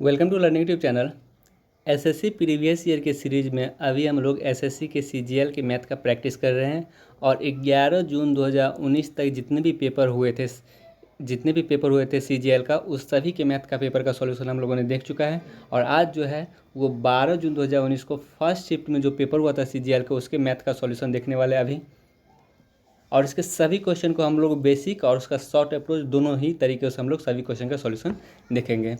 Welcome to learning YouTube channel. SSC previous year के series में अभी हम लोग एसएससी के सीजीएल के मैथ का प्रैक्टिस कर रहे हैं और 11 जून 2019 तक जितने भी पेपर हुए थे सीजीएल का, उस सभी के मैथ का पेपर का सॉल्यूशन हम लोगों ने देख चुका है। और आज जो है वो 12 जून 2019 को फर्स्ट शिफ्ट में जो पेपर हुआ था सीजीएल का, उसके मैथ का सॉल्यूशन देखने वाले अभी। और इसके सभी क्वेश्चन को हम लोग बेसिक और उसका शॉर्ट अप्रोच दोनों ही तरीके से हम लोग सभी क्वेश्चन का सॉल्यूशन देखेंगे।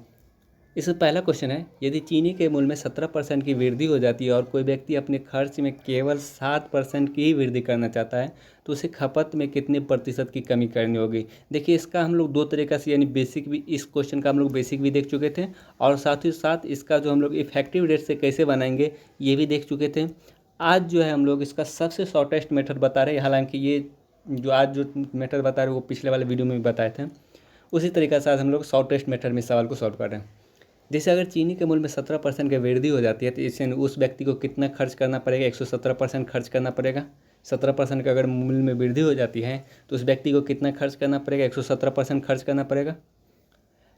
इसमें पहला क्वेश्चन है, यदि चीनी के मूल्य में 17% की वृद्धि हो जाती है और कोई व्यक्ति अपने खर्च में केवल 7% की ही वृद्धि करना चाहता है तो उसे खपत में कितने प्रतिशत की कमी करनी होगी। देखिए, इसका हम लोग दो तरीक़ा से यानी बेसिक भी, इस क्वेश्चन का हम लोग बेसिक भी देख चुके थे और साथ ही साथ इसका जो हम लोग इफेक्टिव रेट से कैसे बनाएंगे ये भी देख चुके थे। आज जो है हम लोग इसका सबसे शॉर्टेस्ट मेथड बता रहे हैं, हालांकि ये जो आज जो मेथड बता रहे हैं वो पिछले वाले वीडियो में भी बताए थे। उसी तरीक़े से आज हम लोग शॉर्टेस्ट मेथड में सवाल को सॉल्व कर रहे हैं। जैसे अगर चीनी के मूल्य में 17% की वृद्धि हो जाती है तो इससे उस व्यक्ति को कितना खर्च करना पड़ेगा, 117% खर्च करना पड़ेगा। 17% का अगर मूल्य में वृद्धि हो जाती है तो उस व्यक्ति को कितना खर्च करना पड़ेगा, 117% खर्च करना पड़ेगा।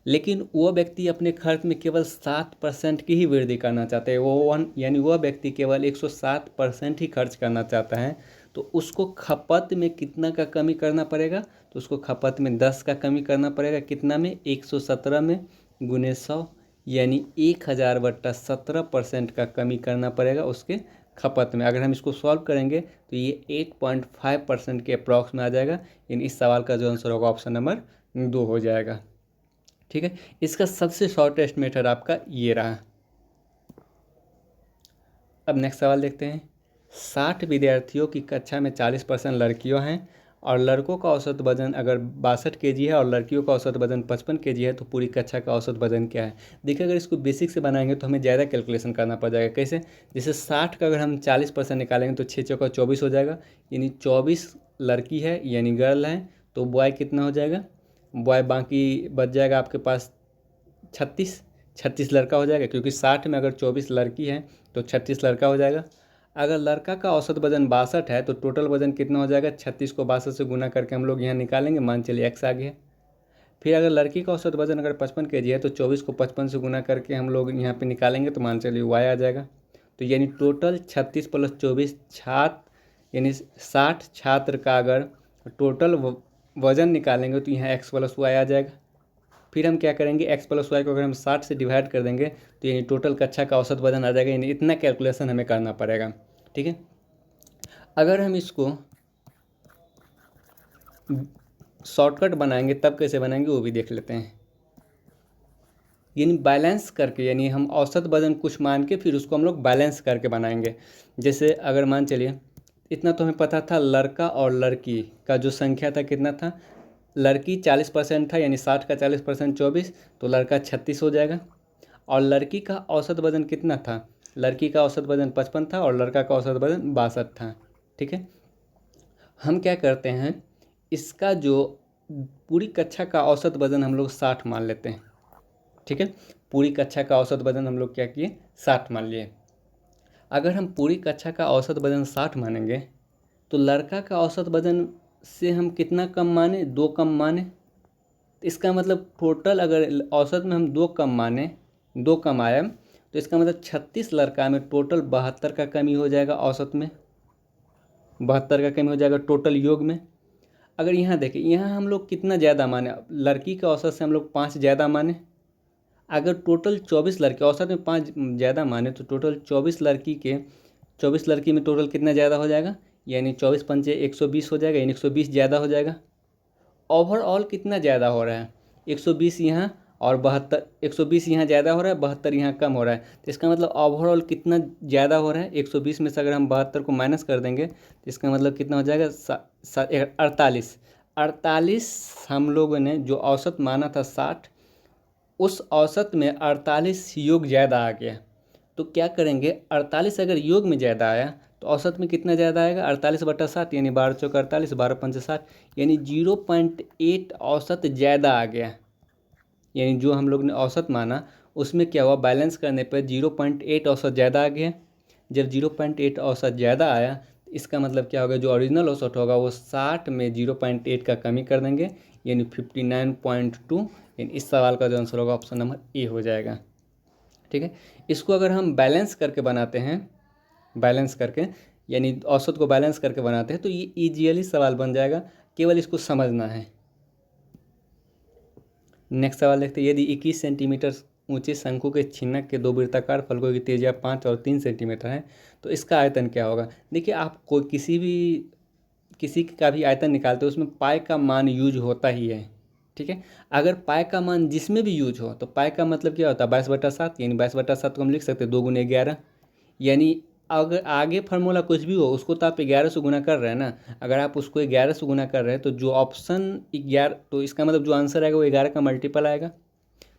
लेकिन वो व्यक्ति अपने खर्च में केवल 7% की ही वृद्धि करना चाहते हैं, यानी वह व्यक्ति केवल 107% ही खर्च करना चाहता है, तो उसको खपत में कितना का कमी करना पड़ेगा, तो उसको खपत में 10 का कमी करना पड़ेगा। कितना में, 117 में गुने 100 यानी 1000/17% का कमी करना पड़ेगा उसके खपत में। अगर हम इसको सॉल्व करेंगे तो ये 8.5% के अप्रॉक्स में आ जाएगा। यानी इस सवाल का जो आंसर होगा ऑप्शन नंबर 2 हो जाएगा। ठीक है, इसका सबसे शॉर्टेस्ट मेथड आपका ये रहा। अब नेक्स्ट सवाल देखते हैं। 60 विद्यार्थियों की कक्षा में 40% लड़कियों हैं और लड़कों का औसत वजन अगर 62 kg है और लड़कियों का औसत वजन 55 kg है तो पूरी कक्षा का औसत वजन क्या है। देखिए, अगर इसको बेसिक से बनाएंगे तो हमें ज़्यादा कैलकुलेशन करना पड़ जाएगा। कैसे? जैसे 60 का अगर हम 40% निकालेंगे तो 6 चौका 24 हो जाएगा, यानी 24 लड़की है यानी गर्ल है, तो बॉय कितना हो जाएगा, बॉय बाकी बच जाएगा आपके पास 36 लड़का हो जाएगा, क्योंकि 60 में अगर 24 लड़की है तो 36 लड़का हो जाएगा। अगर लड़का का औसत वजन 62 है तो टोटल वजन कितना हो जाएगा, 36 को 62 से गुना करके हम लोग यहाँ निकालेंगे, मान चलिए x आ गया। फिर अगर लड़की का औसत वजन अगर 55 kg है तो 24 को 55 से गुना करके हम लोग यहाँ पे निकालेंगे, तो मान चलिए y आ जाएगा। तो यानी टोटल 36 + 24 छात्र यानी 60 छात्र का अगर टोटल वजन निकालेंगे तो यहाँ x + y आ जाएगा। फिर हम क्या करेंगे, x + y को अगर हम 60 से डिवाइड कर देंगे तो यानी टोटल कक्षा का औसत वजन आ जाएगा। यानी इतना कैलकुलेशन हमें करना पड़ेगा। ठीक है, अगर हम इसको शॉर्टकट बनाएंगे तब कैसे बनाएंगे वो भी देख लेते हैं। यानी बैलेंस करके, यानी हम औसत वजन कुछ मान के फिर उसको हम लोग बैलेंस करके बनाएंगे। जैसे अगर मान चलिए इतना तो हमें पता था, लड़का और लड़की का जो संख्या था कितना था, लड़की 40% था यानी 60 का 40% 24, तो लड़का 36 हो जाएगा। और लड़की का औसत वजन कितना था, लड़की का औसत वजन 55 था और लड़का का औसत वजन 62 था। ठीक है, हम क्या करते हैं, इसका जो पूरी कक्षा का औसत वजन हम लोग 60 मान लेते हैं। ठीक है, पूरी कक्षा का औसत वजन हम लोग क्या किए, 60 मान लिए। अगर हम पूरी कक्षा का औसत वजन 60 मानेंगे तो लड़का का औसत वजन से हम कितना कम माने, 2 कम माने। इसका मतलब टोटल अगर औसत में हम 2 कम माने, 2 कम आया, तो इसका मतलब 36 लड़का में टोटल 72 का कमी हो जाएगा। औसत में 72 का कमी हो जाएगा टोटल योग में। अगर यहाँ देखें, यहाँ हम लोग कितना ज़्यादा माने, लड़की के औसत से हम लोग 5 ज़्यादा माने। अगर टोटल 24 लड़के औसत में 5 ज़्यादा माने तो टोटल 24 लड़की में टोटल कितना ज़्यादा हो जाएगा, यानी 24 पंचे 120 हो जाएगा, यानी 120 ज़्यादा हो जाएगा। ओवरऑल कितना ज़्यादा हो रहा है, 120 यहाँ और 72, 120 यहाँ ज़्यादा हो रहा है, 72 यहाँ कम हो रहा है। तो इसका मतलब ओवरऑल कितना ज़्यादा हो रहा है, 120 में से अगर हम 72 को माइनस कर देंगे तो इसका मतलब कितना हो जाएगा, 48 हम लोगों ने जो औसत माना था 60, उस औसत में 48 योग ज़्यादा आ गया। तो क्या करेंगे, 48 अगर योग में ज़्यादा आया तो औसत में कितना ज़्यादा आएगा, 48/7 यानी 12 चौका 48, 12 पंचे 60, यानी 0.8 औसत ज़्यादा आ गया। यानी जो हम लोग ने औसत माना उसमें क्या हुआ, बैलेंस करने पर 0.8 औसत ज़्यादा आ गया। जब 0.8 औसत ज़्यादा आया तो इसका मतलब क्या होगा, जो ओरिजिनल औसत होगा वो 60 में 0.8 का कमी कर देंगे, यानी 59.2। यानी इस सवाल का जो आंसर होगा ऑप्शन नंबर ए हो जाएगा। ठीक है। इसको अगर हम बैलेंस करके बनाते हैं, बैलेंस करके यानी औसत को बैलेंस करके बनाते हैं, तो ये ईजीली सवाल बन जाएगा, केवल इसको समझना है। नेक्स्ट सवाल देखते हैं, यदि 21 सेंटीमीटर ऊंचे शंकु के छिन्नक के दो वृत्ताकार फलकों की त्रिज्या 5 और 3 सेंटीमीटर है, तो इसका आयतन क्या होगा। देखिए, आप कोई किसी का भी आयतन निकालते हो, उसमें पाई का मान यूज होता ही है। ठीक है, अगर पाई का मान जिसमें भी यूज हो, तो पाई का मतलब क्या होता है, 22/7, यानी 22/7 को हम लिख सकते हैं 2 × 11, यानी अगर आगे फार्मूला कुछ भी हो उसको तो आप 11 से गुना कर रहे हैं ना। अगर आप उसको 11 से गुना कर रहे हैं तो जो ऑप्शन 11, तो इसका मतलब जो आंसर आएगा वो 11 का मल्टीपल आएगा।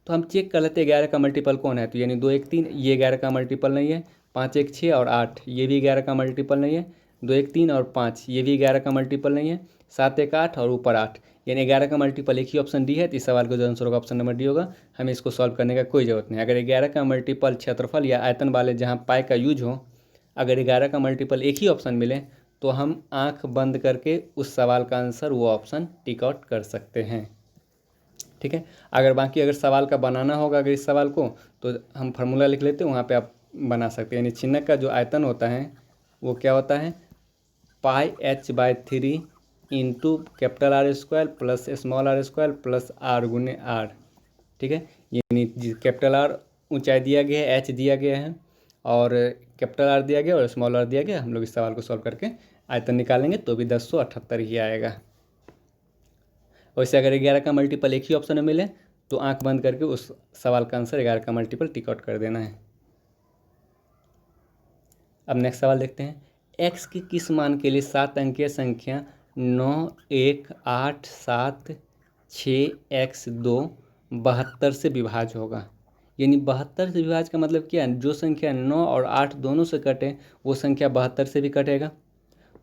तो हम चेक कर लेते हैं 11 का मल्टीपल कौन है, तो यानी 2 1 3, ये 11 का मल्टीपल नहीं है। 5 1 6 और 8, ये भी 11 का मल्टीपल नहीं है। 2 1 3 और 5, ये भी 11 का मल्टीपल नहीं है। 7 1 8 और ऊपर 8, यानी 11 का मल्टीपल एक ही ऑप्शन डी है। तो इस सवाल का जो आंसर होगा ऑप्शन नंबर डी होगा। हमें इसको सॉल्व करने का कोई ज़रूरत नहीं। अगर 11 का मल्टीपल क्षेत्रफल या आयतन वाले जहाँ पाई का यूज हो, अगर 11 का मल्टीपल एक ही ऑप्शन मिले, तो हम आंख बंद करके उस सवाल का आंसर वो ऑप्शन टिक आउट कर सकते हैं। ठीक है, अगर सवाल का बनाना होगा अगर इस सवाल को, तो हम फार्मूला लिख लेते हैं, वहाँ पे आप बना सकते हैं। यानी छिन्नक का जो आयतन होता है वो क्या होता है, πh/3 into capital R square plus small R square plus R गुने आर। ठीक है, यानी कैपिटल आर ऊंचाई दिया गया है, एच दिया गया है, और कैपिटल आर दिया गया और स्मॉल आर दिया गया। हम लोग इस सवाल को सॉल्व करके आयतन निकालेंगे तो भी 1078 ही आएगा। वैसे अगर 11 का मल्टीपल एक ही ऑप्शन में मिले, तो आंख बंद करके उस सवाल का आंसर 11 का मल्टीपल टिक आउट कर देना है। अब नेक्स्ट सवाल देखते हैं, x के किस मान के लिए 7 अंकीय संख्या 9 1 8 7 6x2 72 से विभाज्य होगा। यानी 72 से विभाज्य का मतलब क्या है, जो संख्या 9 और 8 दोनों से कटे वो संख्या 72 से भी कटेगा।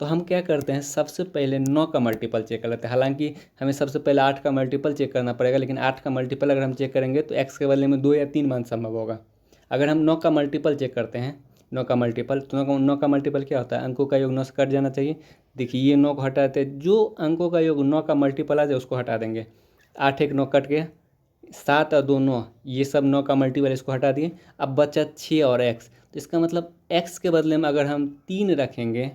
तो हम क्या करते हैं, सबसे पहले 9 का मल्टीपल चेक कर लेते हैं। हालांकि हमें सबसे पहले 8 का मल्टीपल चेक करना पड़ेगा, लेकिन 8 का मल्टीपल अगर हम चेक करेंगे तो x के बदले में 2 या 3 मान संभव होगा। अगर हम 9 का मल्टीपल चेक करते हैं, 9 का मल्टीपल, तो 9 का मल्टीपल क्या होता है, अंकों का योग 9 से कट जाना चाहिए। देखिए, ये 9 को हटाते हैं, जो अंकों का योग 9 का मल्टीपल आ जाए उसको हटा देंगे। 8 1 9 कट गया, 7 और 2 9, ये सब 9 का मल्टीपल, इसको हटा दिए। अब बचा 6 और x, तो इसका मतलब x के बदले में अगर हम 3 रखेंगे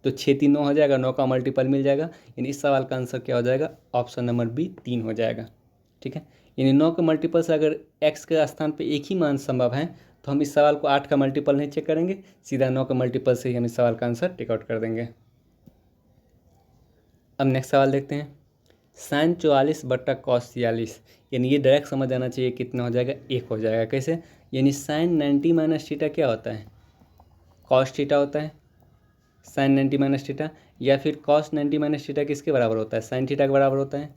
तो 6 3 9 हो जाएगा, 9 का मल्टीपल मिल जाएगा। यानी इस सवाल का आंसर क्या हो जाएगा, ऑप्शन नंबर बी 3 हो जाएगा। ठीक है, यानी 9 के मल्टीपल से अगर x के स्थान पे एक ही मान संभव है, तो हम इस सवाल को 8 का मल्टीपल नहीं चेक करेंगे, सीधा 9 के मल्टीपल से ही हम इस सवाल का आंसर टिक आउट कर देंगे। अब नेक्स्ट सवाल देखते हैं, sin 44/cos 46, यानी ये डायरेक्ट समझ आना चाहिए, कितना हो जाएगा, 1 हो जाएगा। कैसे, यानी sin 90 - थीटा क्या होता है, cos थीटा होता है। sin 90 - थीटा या फिर cos 90 - थीटा किसके बराबर होता है, sin थीटा के बराबर होता है।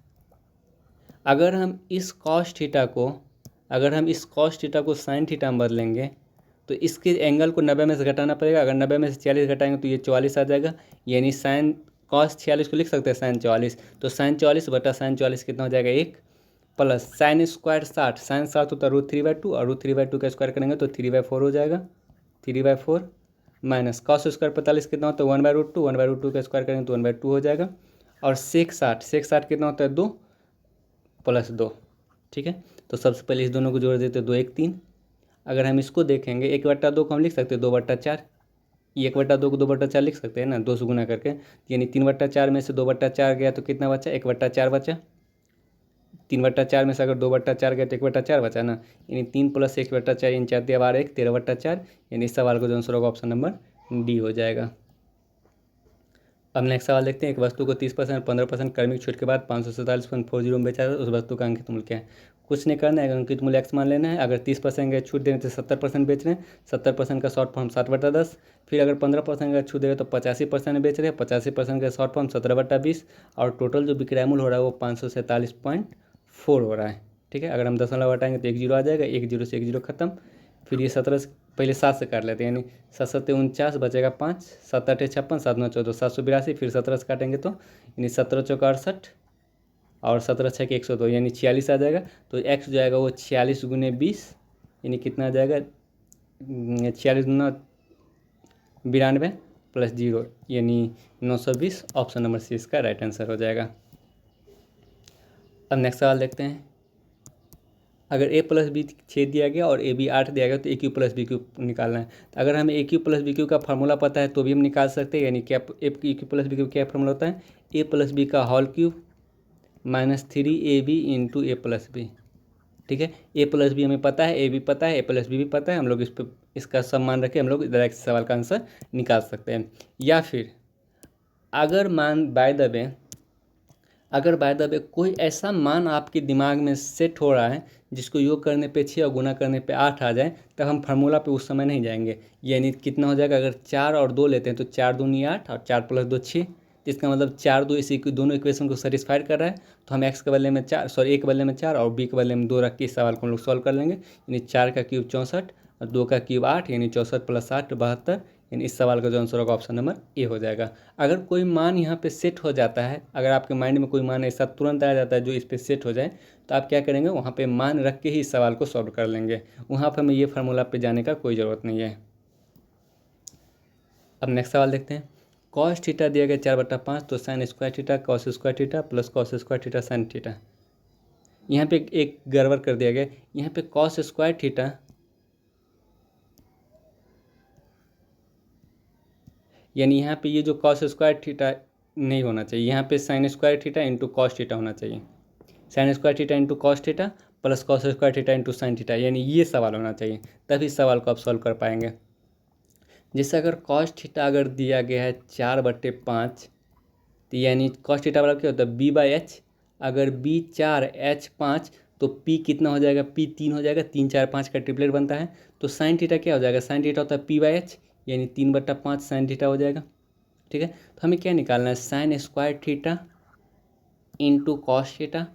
अगर हम इस cos थीटा को sin थीटा में बदलेंगे, तो इसके एंगल को 90 में से घटाना पड़ेगा। अगर 90 में से 40 घटाएंगे तो ये 44 आ जाएगा। यानी sin cos 46 को लिख सकते हैं sin 44, तो sin 44/sin 44 कितना हो जाएगा, 1 प्लस sin स्क्वायर 60, sin 60 होता है √3/2, और √3/2 का स्क्वायर करेंगे तो 3/4 हो जाएगा, 3/4 माइनस cos स्क्वायर 45 कितना होता है, 1/√2, 1/√2 का स्क्वायर करेंगे तो 1/2 हो जाएगा। और sec 60 कितना होता है, 2 + 2। ठीक है, तो सबसे पहले इस दोनों को जोड़ देते हैं, 2 1 3। अगर हम इसको देखेंगे 1/2 को हम लिख सकते हैं 2/4, 1/2 को 2/4 लिख सकते हैं ना, 2 से गुना करके। यानी 3/4 में से 2/4 गया तो कितना बचा, 1/4 बचा। 3/4 में से अगर 2/4 गया तो 1/4 बचा ना, यानी 3 + 1/4, यानी 4 × 12 1, 13/4। यानी इस सवाल का जो आंसर होगा ऑप्शन नंबर डी हो जाएगा। अब नेक्स्ट सवाल देखते हैं, एक वस्तु को 30% 15% कर्मिक छूट के बाद 547.40 में बेचा जाता है, उस वस्तु का अंकित मूल्य क्या है। कुछ नहीं करना है, अंकित मूल्य x मान लेना है। अगर 30% का छूट दे रहे तो 70% बेच रहे हैं, 70% का शॉर्ट फॉर्म 7/10। फिर अगर 15% का छूट दे रहे तो 85% बेच रहे हैं, 85% का शॉर्ट फॉर्म 17/20। और टोटल जो विक्रय मूल्य हो रहा है वो 547.4 हो रहा है। ठीक है, अगर हम दशमलव हटाएंगे तो 1 0 आ जाएगा, 1 0 से 1 0 खत्म। फिर ये 17 पहले 7 से काट लेते हैं, यानी 7 7 49 बचेगा 5, 7 8 56, 7 9 14, 782। फिर 17 से काटेंगे तो यानी 17 चौका 68 और 17 6 के 102, यानी 46 आ जाएगा। तो x जो आएगा वो 46 × 20, यानी कितना आ जाएगा, 46 × 92 + 0, यानी 920। ऑप्शन नंबर सी इसका राइट आंसर हो जाएगा। अब नेक्स्ट सवाल देखते हैं, अगर a प्लस बी 6 दिया गया और a b 8 दिया गया तो a cube plus B cube निकालना है। तो अगर हमें a cube plus B cube का फार्मूला पता है तो भी हम निकाल सकते हैं। यानी क्या a cube plus B cube क्या फार्मूला होता है, a प्लस बी का whole cube -3ab into A plus B. ठीक है, a प्लस बी हमें पता है, a भी पता है, a प्लस बी भी पता है। हम लोग इस पर इसका सब मान रखे हम लोग डायरेक्ट सवाल का आंसर निकाल सकते हैं। या फिर अगर बाय द वे कोई ऐसा मान आपके दिमाग में सेट हो रहा है जिसको योग करने पे 6 और गुना करने पे 8 आ जाए, तब हम फार्मूला पे उस समय नहीं जाएंगे। यानी कितना हो जाएगा, अगर 4 और 2 लेते हैं तो 4 दूनी 8 और 4 प्लस 2 6, जिसका मतलब 4 2 इसी दोनों इक्वेशन को सेटिस्फाइड कर रहा है। तो हम एक्स के बदले में 4 ए के बदले में 4 और बी के बदले में 2 रख के इस सवाल को हम लोग सॉल्व कर लेंगे। यानी 4 का क्यूब 64 और 2 का क्यूब 8, यानी 64 + 8 72। यानी इस सवाल का जो आंसर होगा ऑप्शन नंबर ए हो जाएगा। अगर कोई मान यहाँ पे सेट हो जाता है, अगर आपके माइंड में कोई मान ऐसा तुरंत आ जाता है जो इस पे सेट हो जाए, तो आप क्या करेंगे, वहाँ पे मान रख के ही इस सवाल को सॉल्व कर लेंगे। वहाँ पर हमें ये फार्मूला पे जाने का कोई ज़रूरत नहीं है। अब नेक्स्ट सवाल देखते हैं। कॉस थीटा दिया गया 4/5, तो sine square theta cos square theta plus cos square theta sine theta. यहाँ पे एक गड़बड़ कर दिया गया। यहाँ पे कॉस स्क्वायर थीटा यानी यहाँ पे ये जो कॉस स्क्वायर थीटा नहीं होना चाहिए, यहाँ पे sine square theta into cos theta होना चाहिए। Sine square theta into cos theta plus cos square theta into sine theta, यानी ये सवाल होना चाहिए, तभी इस सवाल को आप सॉल्व कर पाएंगे। जैसे अगर कॉस थीटा अगर दिया गया है 4/5, तो यानी कॉस थीटा बराबर क्या होता है b/h। अगर b 4 h 5 तो p कितना हो जाएगा, p 3 हो जाएगा। 3 4 5 का ट्रिपलेट बनता है। तो साइन थीटा क्या हो जाएगा, साइन थीटा होता है p/h, यानी 3/5 साइन थीटा हो जाएगा। ठीक है, तो हमें क्या निकालना है, sine square theta into cos theta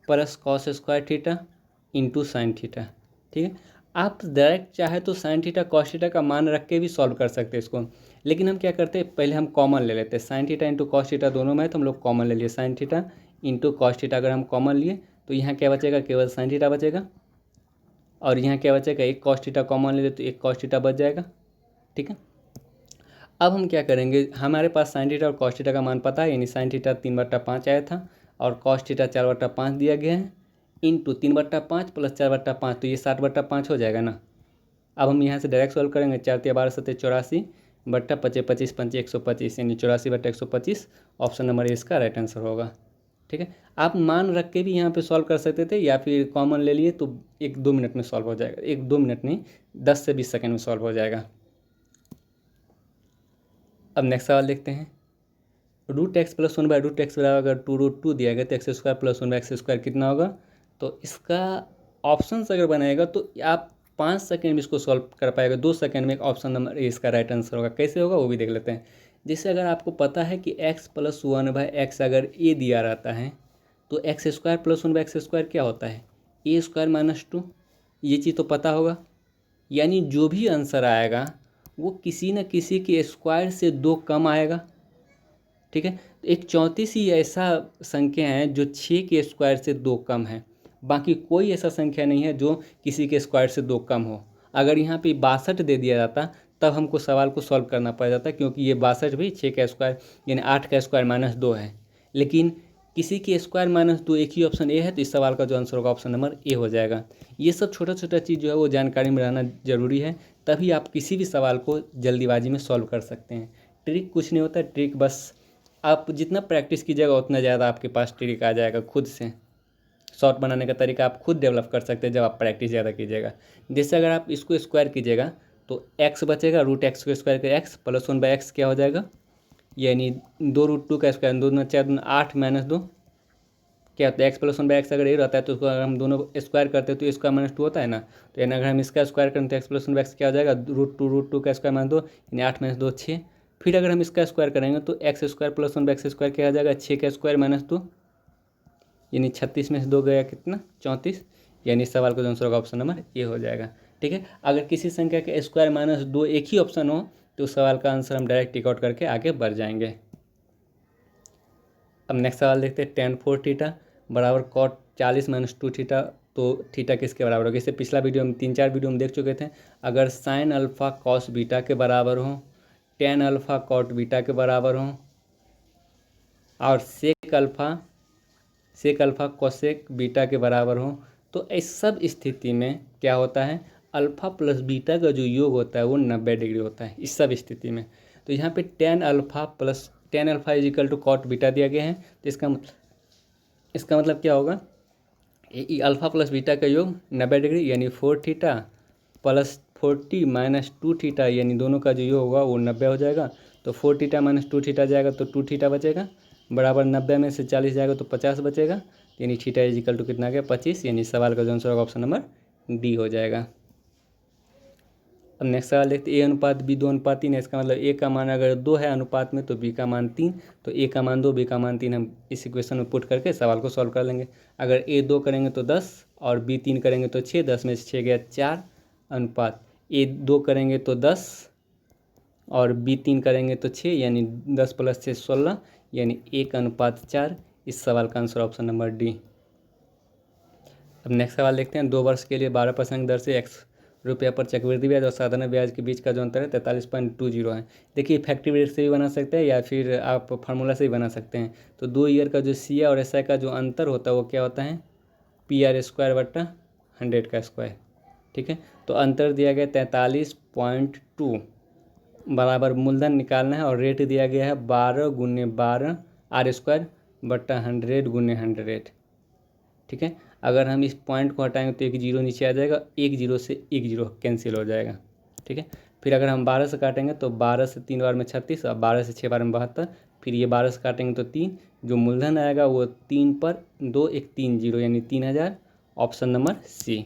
plus cos square theta into sine theta. ठीक है, आप डायरेक्ट चाहे तो साइन थीटा कॉस थीटा का मान रख के भी सॉल्व कर सकते हैं इसको, लेकिन हम क्या करते हैं, पहले हम कॉमन ले लेते हैं। Sine theta into cos theta दोनों में है तो हम लोग कॉमन ले लिए। Sine theta into cos theta अगर हम कॉमन लिए तो यहाँ क्या बचेगा, केवल साइन थीटा बचेगा। और यहाँ क्या बचेगा, एक कॉस थीटा कॉमन ले ले तो एक कॉस थीटा बच जाएगा। ठीक है, अब हम क्या करेंगे, हमारे पास साइन थीटा और कॉस थीटा का मान पता है, यानी साइन थीटा 3/5 आया था और कॉस थीटा 4/5 दिया गया है, इंटू 3/5 प्लस 4/5, तो ये 7/5 हो जाएगा ना। अब हम यहाँ से डायरेक्ट सॉल्व करेंगे। 4 × 12 = 84 बट्टा 25 25 5 125, यानी 84/125 ऑप्शन नंबर इसका राइट आंसर होगा। ठीक है, आप मान रख के भी यहाँ पे सॉल्व कर सकते थे, या फिर कॉमन ले लिए तो 1-2 मिनट में सॉल्व हो जाएगा। 1-2 मिनट नहीं, 10 से 20 सेकेंड में सॉल्व हो जाएगा। अब नेक्स्ट सवाल देखते हैं। √x + 1/√x बराबर अगर 2√2 दिया गया तो x² + 1/x² कितना होगा। तो इसका ऑप्शन अगर बनाएगा तो आप 5 सेकेंड में इसको सॉल्व कर पाएगा। 2 सेकेंड में एक ऑप्शन नंबर ए इसका राइट आंसर होगा। कैसे होगा वो भी देख लेते हैं। जैसे अगर आपको पता है कि x + 1/x अगर a दिया रहता है तो x² + 1/x² क्या होता है, a² - 2। ये चीज़ तो पता होगा, यानी जो भी आंसर आएगा वो किसी न किसी के स्क्वायर से 2 कम आएगा। ठीक है, एक 34 ही ऐसा संख्या है जो 6 के स्क्वायर से 2 कम है। बाकी कोई ऐसा संख्या नहीं है जो किसी के स्क्वायर से 2 कम हो। अगर यहाँ पे 62 दे दिया जाता तब हमको सवाल को सॉल्व करना पड़ जाता, क्योंकि ये 62 भी 6 का स्क्वायर यानी 8 का स्क्वायर -2 है। लेकिन किसी के स्क्वायर -2 एक ही ऑप्शन ए है, तो इस सवाल का जो आंसर होगा ऑप्शन नंबर ए हो जाएगा। ये सब छोटा छोटा चीज़ जो है वो जानकारी में रहना ज़रूरी है, तभी आप किसी भी सवाल को जल्दीबाजी में सॉल्व कर सकते हैं। ट्रिक कुछ नहीं होता, ट्रिक बस आप जितना प्रैक्टिस कीजिएगा उतना ज़्यादा आपके पास ट्रिक आ जाएगा। खुद से शॉर्ट बनाने का तरीका आप खुद डेवलप कर सकते हैं जब आप प्रैक्टिस ज़्यादा कीजिएगा। जैसे अगर आप इसको स्क्वायर कीजिएगा तो x बचेगा, √x को स्क्वायर कर x + 1/x क्या हो जाएगा, यानी 2√2 का स्क्वायर, 2 × 4 = 8 - 2 क्या होता है, x + 1/x अगर ये रहता है तो उसको अगर हम दोनों स्क्वायर करते हैं तो स्क्वायर -2 होता है ना। तो यानी अगर हम इसका स्क्वायर करें तो x + 1/x क्या हो जाएगा, √2 का स्क्वायर -2 यानी 8 - 2 6। फिर अगर हम इसका स्क्वायर करेंगे तो x² + 1/x² क्या हो जाएगा, 6 का स्क्वायर -2 यानी 36 में से 2 गया कितना, 34। यानी इस सवाल का आंसर होगा ऑप्शन नंबर ए हो जाएगा। ठीक है, अगर किसी संख्या के स्क्वायर -2 एक ही ऑप्शन हो तो उस सवाल का आंसर हम डायरेक्ट टिक आउट करके आगे बढ़ जाएंगे। अब नेक्स्ट सवाल देखते हैं। tan 4 थीटा बराबर cot 40 - 2 थीटा, तो थीटा किसके बराबर होगा। इससे पिछला वीडियो में 3-4 वीडियो में देख चुके थे। अगर साइन अल्फ़ा कॉस बीटा के बराबर हो, tan अल्फ़ा कॉट बीटा के बराबर हो और सेक अल्फ़ा कोसेक बीटा के बराबर हो तो इस सब स्थिति में क्या होता है, अल्फ़ा प्लस बीटा का जो योग होता है वो 90 डिग्री होता है इस सब स्थिति में। तो यहाँ पे tan alpha is equal to cot beta दिया गया है। तो इसका मतलब क्या होगा, अल्फ़ा प्लस बीटा का योग 90 डिग्री यानी 4 थीटा प्लस 40 माइनस 2 थीटा, यानी दोनों का जो योग होगा वो 90 हो जाएगा। तो 4 थीटा माइनस 2 थीटा जाएगा तो 2 थीटा बचेगा, बराबर 90 में से 40 जाएगा तो 50 बचेगा, यानी थीटा इज इक्वल टू कितना गया 25, यानी सवाल का जो आंसर होगा ऑप्शन नंबर डी हो जाएगा। अब नेक्स्ट सवाल देखते हैं, ए अनुपात बी 2:3 है। इसका मतलब ए का मान अगर 2 है अनुपात में तो बी का मान 3, तो ए का मान 2 बी का मान 3 हम इस इक्वेशन में पुट करके सवाल को सॉल्व कर लेंगे। अगर ए 2 करेंगे तो 10 और बी 3 करेंगे तो 6, 10 में से 6 गया 4 अनुपात ए 2 करेंगे तो 10 और बी 3 करेंगे तो 6, यानी 10 प्लस 6 16, यानी 1:4। इस सवाल का आंसर ऑप्शन नंबर डी। अब नेक्स्ट सवाल देखते हैं, 2 वर्ष के लिए 12% दर से x रुपया पर चक्रवृद्धि ब्याज और साधारण ब्याज के बीच का जो अंतर है 43.20 है। देखिए इफेक्टिव रेट से भी बना सकते हैं या फिर आप फार्मूला से भी बना सकते हैं। तो 2 ईयर का जो सी और एस आई का जो अंतर होता है वो क्या होता है, PR²/100 का स्क्वायर। ठीक है, तो अंतर दिया गया 43.2 बराबर मूलधन निकालना है और रेट दिया गया है 12 × 12 R²/100 × 100। ठीक है, अगर हम इस पॉइंट को हटाएंगे तो एक जीरो नीचे आ जाएगा, एक जीरो से एक जीरो कैंसिल हो जाएगा। ठीक है, फिर अगर हम 12 से काटेंगे तो 12 से 3 बार में 36 और 12 से 6 बार में 72, फिर ये 12 से काटेंगे तो 3, जो मूलधन आएगा वो 3 पर 2 1 3 0, यानी 3000, ऑप्शन नंबर सी।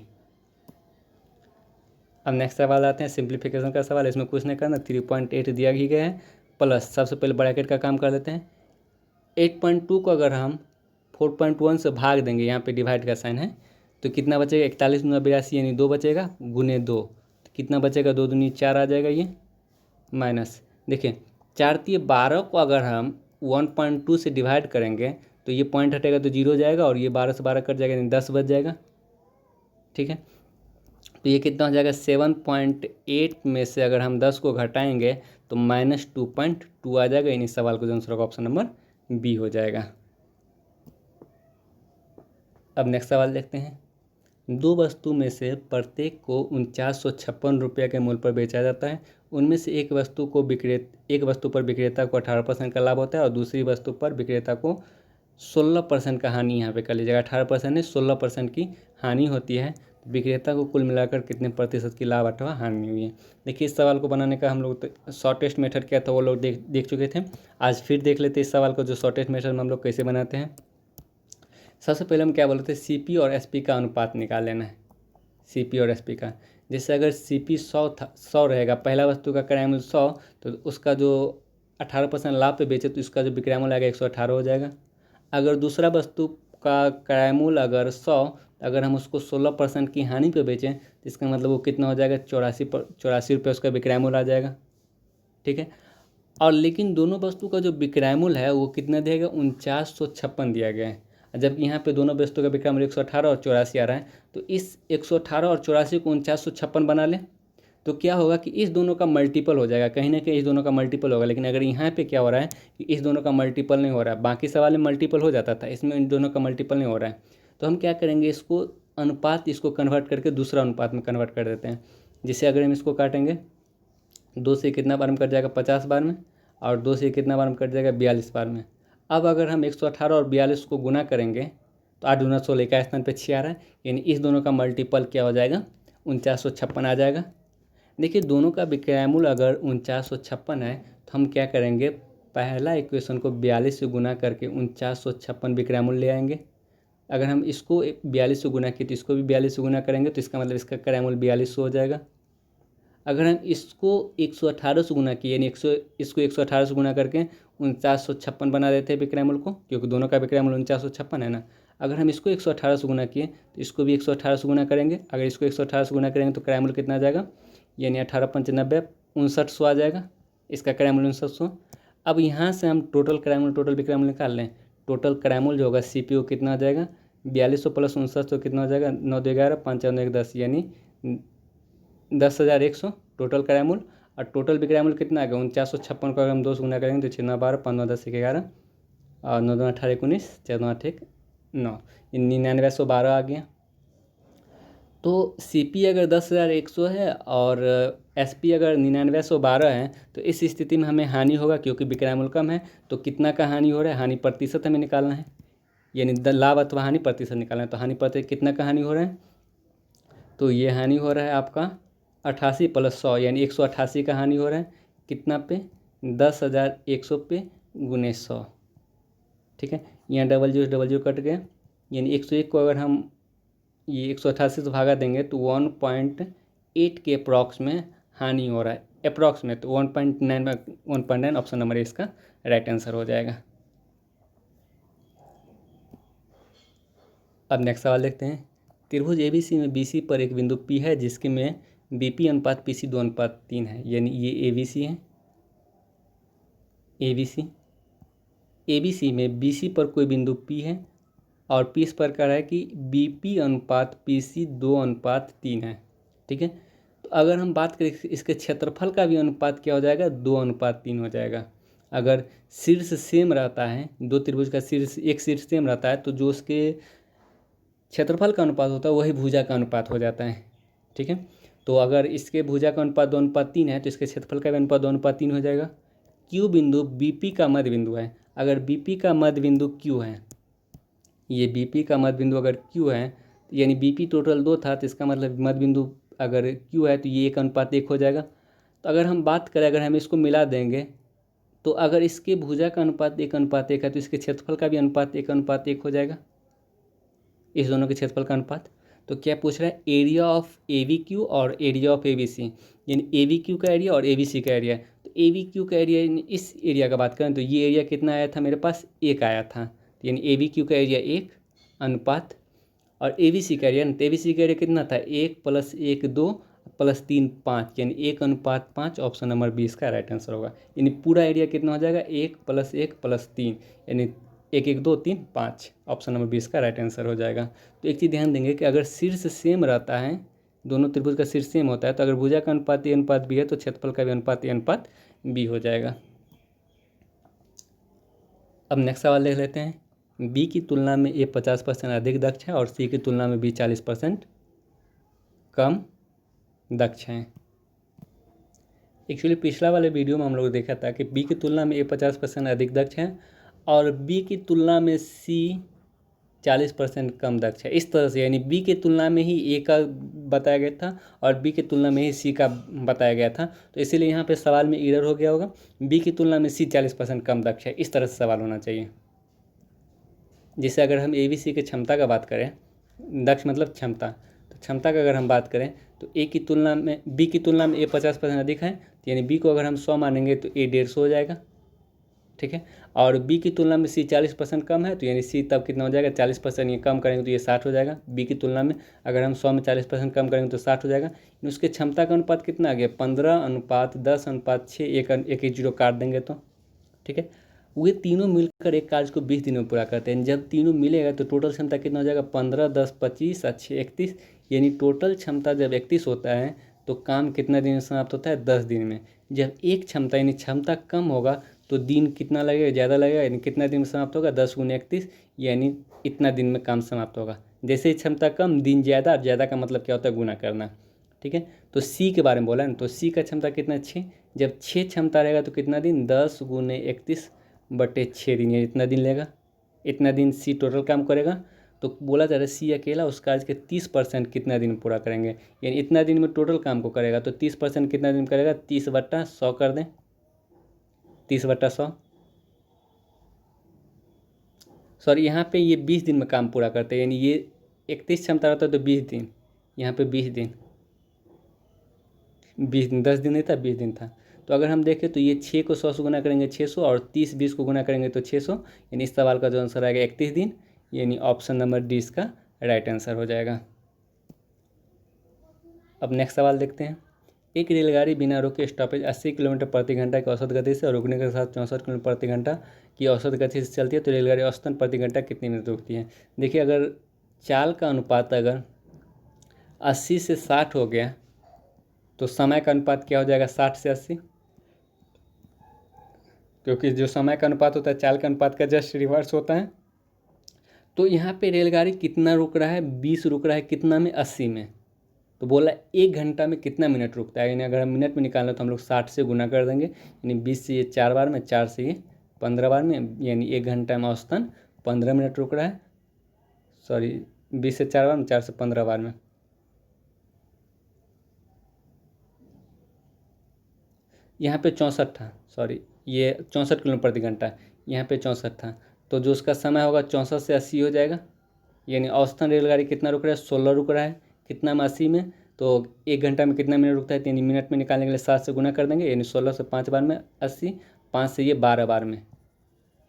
अब नेक्स्ट सवाल आते हैं, सिंप्लीफिकेशन का सवाल। इसमें कुछ नहीं करना, 3.8 दिया ही गया है प्लस, सबसे पहले ब्रैकेट का काम कर लेते हैं। 8.2 को अगर हम 4.1 से भाग देंगे, यहाँ पे डिवाइड का साइन है, तो कितना बचेगा, 41 × 82 यानी 2 बचेगा, गुने 2 तो कितना बचेगा, 2 दूनी 4 आ जाएगा, ये माइनस। देखिए 4×3 12 को अगर हम 1.2 से डिवाइड करेंगे तो ये पॉइंट हटेगा तो 0 जाएगा और ये 12 से 12 कट जाएगा, यानी 10 बच जाएगा। ठीक है, तो ये कितना हो जाएगा, 7.8 में से अगर हम 10 को घटाएंगे तो -2.2 आ जाएगा, यानी सवाल को जो आंसर होगा ऑप्शन नंबर बी हो जाएगा। अब नेक्स्ट सवाल देखते हैं, 2 वस्तु में से प्रत्येक को 4956 रुपये के मूल्य पर बेचा जाता है। उनमें से एक वस्तु पर विक्रेता को 18% का लाभ होता है और दूसरी वस्तु पर विक्रेता को 16% का हानि, यहाँ पे कर लीजिएगा 18% नहीं 16% की हानि होती है। विक्रेता को कुल मिलाकर कितने प्रतिशत की लाभ अथवा हानि हुई है। देखिए इस सवाल को बनाने का हम लोग तो शॉर्टेस्ट मेथड क्या था वो लोग देख चुके थे, आज फिर देख लेते हैं इस सवाल को जो शॉर्टेस्ट मेथड में हम लोग कैसे बनाते हैं। सबसे पहले हम क्या बोलते थे, CP और SP का अनुपात निकाल लेना है, CP और SP का। जैसे अगर CP 100 रहेगा, पहला वस्तु का क्रय मूल्य 100, तो उसका जो 18% लाभ पे बेचे तो इसका जो विक्रय मूल्य आएगा 118 हो जाएगा। अगर दूसरा वस्तु का क्रय मूल्य अगर 100, अगर हम उसको 16% की हानि पे बेचें तो इसका मतलब वो कितना हो जाएगा, 84 रुपये उसका विक्रय मूल्य आ जाएगा। ठीक है, और लेकिन दोनों वस्तु का जो विक्रय मूल्य है वो कितना दिया गया, 4956 दिया गया है, जबकि यहाँ पे दोनों वस्तु का विक्रय मूल्य 118 और 84 आ रहा है। तो इस 118 और 84 को 4956 बना लें तो क्या होगा कि इस दोनों का मल्टीपल हो जाएगा, कहीं ना कहीं इस दोनों का मल्टीपल होगा। लेकिन अगर यहाँ पे क्या हो रहा है कि इस दोनों का मल्टीपल नहीं हो रहा है, बाकी सवाल में मल्टीपल हो जाता था, इसमें इन दोनों का मल्टीपल नहीं हो रहा है। तो हम क्या करेंगे, इसको अनुपात, इसको कन्वर्ट करके दूसरा अनुपात में कन्वर्ट कर देते हैं। जिससे अगर हम इसको काटेंगे 2 से कितना बार में कट जाएगा, 50 बार में, और 2 से कितना बार में कट जाएगा, 42 बार में। अब अगर हम 118 और 42 को गुना करेंगे तो 8 दूना 16 का स्थान पे 6 आ रहा है, यानी इस दोनों का मल्टीपल क्या हो जाएगा, 4956 आ जाएगा। देखिए दोनों का विक्रय मूल्य अगर 4956 है तो हम क्या करेंगे, पहला इक्वेशन को 42 से गुना करके 4956 विक्रय मूल्य ले आएंगे। अगर हम इसको 42 से गुना किए तो इसको भी 42 से गुना करेंगे तो इसका मतलब इसका क्रय मूल्य 4200 हो जाएगा। अगर हम इसको 118 से गुना किए, यानी इसको 118 से गुना करके 4956 बना देते हैं विक्रय मूल्य को, क्योंकि दोनों का विक्रय मूल्य 4956 है ना। अगर हम इसको 118 से गुना किए तो इसको भी 118 से गुना करेंगे। अगर इसको 118 से गुना करेंगे तो क्रय मूल्य कितना आ जाएगा, यानी 18×5 90, 5900 आ जाएगा, इसका क्रय मूल्य 5900। अब यहाँ से हम टोटल क्रय मूल्य, टोटल विक्रय मूल्य निकाल लें। टोटल क्रय मूल्य जो होगा CPO कितना आ जाएगा, 4200 प्लस 5900 कितना हो जाएगा, 9 2 11 5 4 1 10, यानी 10,100 टोटल क्रय मूल्य। और टोटल विक्रय मूल्य कितना आएगा, 4956 को अगर हम 2 से गुना करेंगे तो 6 9 12 5 9 10 11 और 9 2 18 19 4 2 8 1 9, 9912 आ गया। तो CP अगर 10,100 है और SP अगर 9912 है तो इस स्थिति में हमें हानि होगा, क्योंकि विक्रय मूल्य कम है। तो कितना का हानि हो रहा है, हानि प्रतिशत हमें निकालना है, यानी लाभ अथवा हानि प्रतिशत निकालना है। तो हानि प्रतिशत कितना का हानि हो रहा है, तो ये हानि हो रहा है आपका 88 + 100 यानी 188 का हानि हो रहा है। कितना पे, 10,100 पे गुने 100। ठीक है, यहाँ डबल जीरो कट गया, यानी 101 को अगर हम ये 188 से भागा देंगे तो 1.8 के अप्रॉक्स में हानि हो रहा है, अप्रॉक्स में। तो 1.9 ऑप्शन नंबर इसका राइट आंसर हो जाएगा। अब नेक्स्ट सवाल देखते हैं। त्रिभुज ABC में BC पर एक बिंदु P है जिसके में BP अनुपात PC 2:3 है, यानी ये ABC है। ABC में BC पर कोई बिंदु P है और P इस प्रकार है कि BP अनुपात PC 2:3 है। ठीक है, तो अगर हम बात करें इसके क्षेत्रफल का भी अनुपात क्या हो जाएगा, 2:3 हो जाएगा। अगर शीर्ष सेम रहता है, दो त्रिभुज का शीर्ष एक शीर्ष सेम रहता है तो जो उसके क्षेत्रफल का अनुपात होता है वही भुजा का अनुपात हो जाता है। ठीक है, तो अगर इसके भुजा का अनुपात 2:3 है तो इसके क्षेत्रफल का भी अनुपात 2:3 हो जाएगा। Q बिंदु BP का मध्य बिंदु है। अगर BP का मध्य बिंदु Q है, ये BP का मध्य बिंदु अगर Q है, यानी BP टोटल 2 था, तो इसका मतलब मध्य बिंदु अगर Q है तो ये 1:1 हो जाएगा। तो अगर हम बात करें, अगर हम इसको मिला देंगे तो अगर इसके भुजा का अनुपात 1:1 है तो इसके क्षेत्रफल का भी अनुपात 1:1 हो जाएगा, इस दोनों के क्षेत्रफल का अनुपात। तो क्या पूछ रहा है, एरिया ऑफ AVQ और एरिया ऑफ ABC, यानी AVQ का एरिया और ABC का एरिया। तो AVQ का एरिया, इस एरिया का बात करें तो ये एरिया कितना आया था मेरे पास, 1 आया था, तो यानी AVQ का एरिया 1 अनुपात, और ABC का एरिया, तो ABC का एरिया कितना था, 1 + 1 2 + 3 5, यानी 1:5। ऑप्शन नंबर 20 का राइट आंसर होगा। यानी पूरा एरिया कितना हो जाएगा, 1 + 1 + 3, यानी 1 1 2 3 5। ऑप्शन नंबर 20 का राइट आंसर हो जाएगा। तो एक चीज़ ध्यान देंगे कि अगर शीर्ष सेम रहता है, दोनों त्रिभुज का शीर्ष सेम होता है, तो अगर भुजा का अनुपात A:B है तो क्षेत्रफल का भी अनुपात A:B हो जाएगा। अब नेक्स्ट सवाल देख लेते हैं। B की तुलना में A 50% अधिक दक्ष है और C की तुलना में B 40% कम दक्ष हैं। एक्चुअली पिछला वाले वीडियो में हम लोग देखा था कि B की तुलना में A 50% अधिक दक्ष है और B की तुलना में C 40% कम दक्ष है। इस तरह से, यानी B की तुलना में ही A का बताया गया था और B की तुलना में ही C का बताया गया था, तो इसीलिए यहाँ पे सवाल में एरर हो गया होगा। B की तुलना में C 40% कम दक्ष है, इस तरह से सवाल होना चाहिए। जैसे अगर हम ABC की क्षमता का बात करें, दक्ष मतलब क्षमता, तो क्षमता का अगर हम बात करें तो B की तुलना में A 50% अधिक है, तो यानी B को अगर हम 100 मानेंगे तो A 150 हो जाएगा। ठीक है, और B की तुलना में C 40% कम है, तो यानी C तब कितना हो जाएगा, 40%, ये कम करेंगे तो ये 60 हो जाएगा। B की तुलना में अगर हम 100 में 40% कम करेंगे तो 60 हो जाएगा। उसके क्षमता का अनुपात कितना आ गया, 15:10:6, 1 0 काट देंगे तो। ठीक है, वे तीनों मिलकर एक कार्य को 20 दिन में पूरा करते हैं। जब तीनों मिलेगा तो टोटल क्षमता कितना हो जाएगा, 15 10 25 और 6 31, यानी टोटल क्षमता जब 31 होता है तो काम कितना दिन में समाप्त होता है, 10 दिन में। जब एक क्षमता यानी क्षमता कम होगा तो दिन कितना लगेगा, ज़्यादा लगेगा, यानी कितना दिन में समाप्त होगा, 10 × 31, यानी इतना दिन में काम समाप्त होगा। जैसे ही क्षमता कम, दिन ज़्यादा, और ज़्यादा का मतलब क्या होता है, गुना करना। ठीक है, तो C के बारे में बोला ना, तो C का क्षमता कितना, 6। जब 6 क्षमता रहेगा तो कितना दिन, 10 × 31/6 दिन, ये इतना दिन लेगा। इतना दिन C टोटल काम करेगा। तो बोला जा रहा है C अकेला उस कार्य के 30% कितना दिन में पूरा करेंगे, यानी इतना दिन में टोटल काम को करेगा। तो 30% कितना दिन में करेगा, 30/100 कर दें, 30/100। सॉरी, यहाँ पे ये 20 दिन में काम पूरा करते हैं, यानी ये 31 क्षमता रहता है तो 20 दिन, यहाँ पे 20 दिन, 10 दिन नहीं था, 20 दिन था। तो अगर हम देखें तो ये 6 को 100 से गुना करेंगे 600, और 30 20 को गुना करेंगे तो 600, यानी इस सवाल का जो आंसर आएगा 31 दिन, यानी ऑप्शन नंबर डी इसका राइट आंसर हो जाएगा। अब नेक्स्ट सवाल देखते हैं। एक रेलगाड़ी बिना रुके स्टॉपेज 80 किलोमीटर प्रति घंटा की औसत गति से और रुकने के साथ 64 किलोमीटर प्रति घंटा की औसत गति से चलती है, तो रेलगाड़ी औसतन प्रति घंटा कितनी मिनट रुकती है। देखिए, अगर चाल का अनुपात अगर 80 से 60 हो गया तो समय का अनुपात क्या हो जाएगा, 60 से 80, क्योंकि जो समय का अनुपात होता है चाल के अनुपात का जस्ट रिवर्स होता है। तो यहाँ पे रेलगाड़ी कितना रुक रहा है, 20 रुक रहा है, कितना में, 80 में। तो बोला 1 घंटा में कितना मिनट रुकता है, यानी अगर हम मिनट में निकालना तो हम लोग 60 से गुना कर देंगे, यानी 20 से ये 4 बार में, 4 से ये 15 बार में, यानी 1 घंटा में औसतन 15 मिनट रुक रहा है। सॉरी, 20 से 4 बार में, 4 से 15 बार में। यहाँ पे 64 था, सॉरी ये 64 किलोमीटर प्रति घंटा, यहाँ पे 64 था, तो जो उसका समय होगा 64 से 80 हो जाएगा, यानी औसतन रेलगाड़ी कितना रुक रहा है, 16 रुक रहा है, कितना में 80 में, तो 1 घंटा में कितना मिनट रुकता है, यानी मिनट में निकालने के लिए 7 से गुना कर देंगे, यानी 16 से 5 बार में 80, 5 से ये 12 बार में,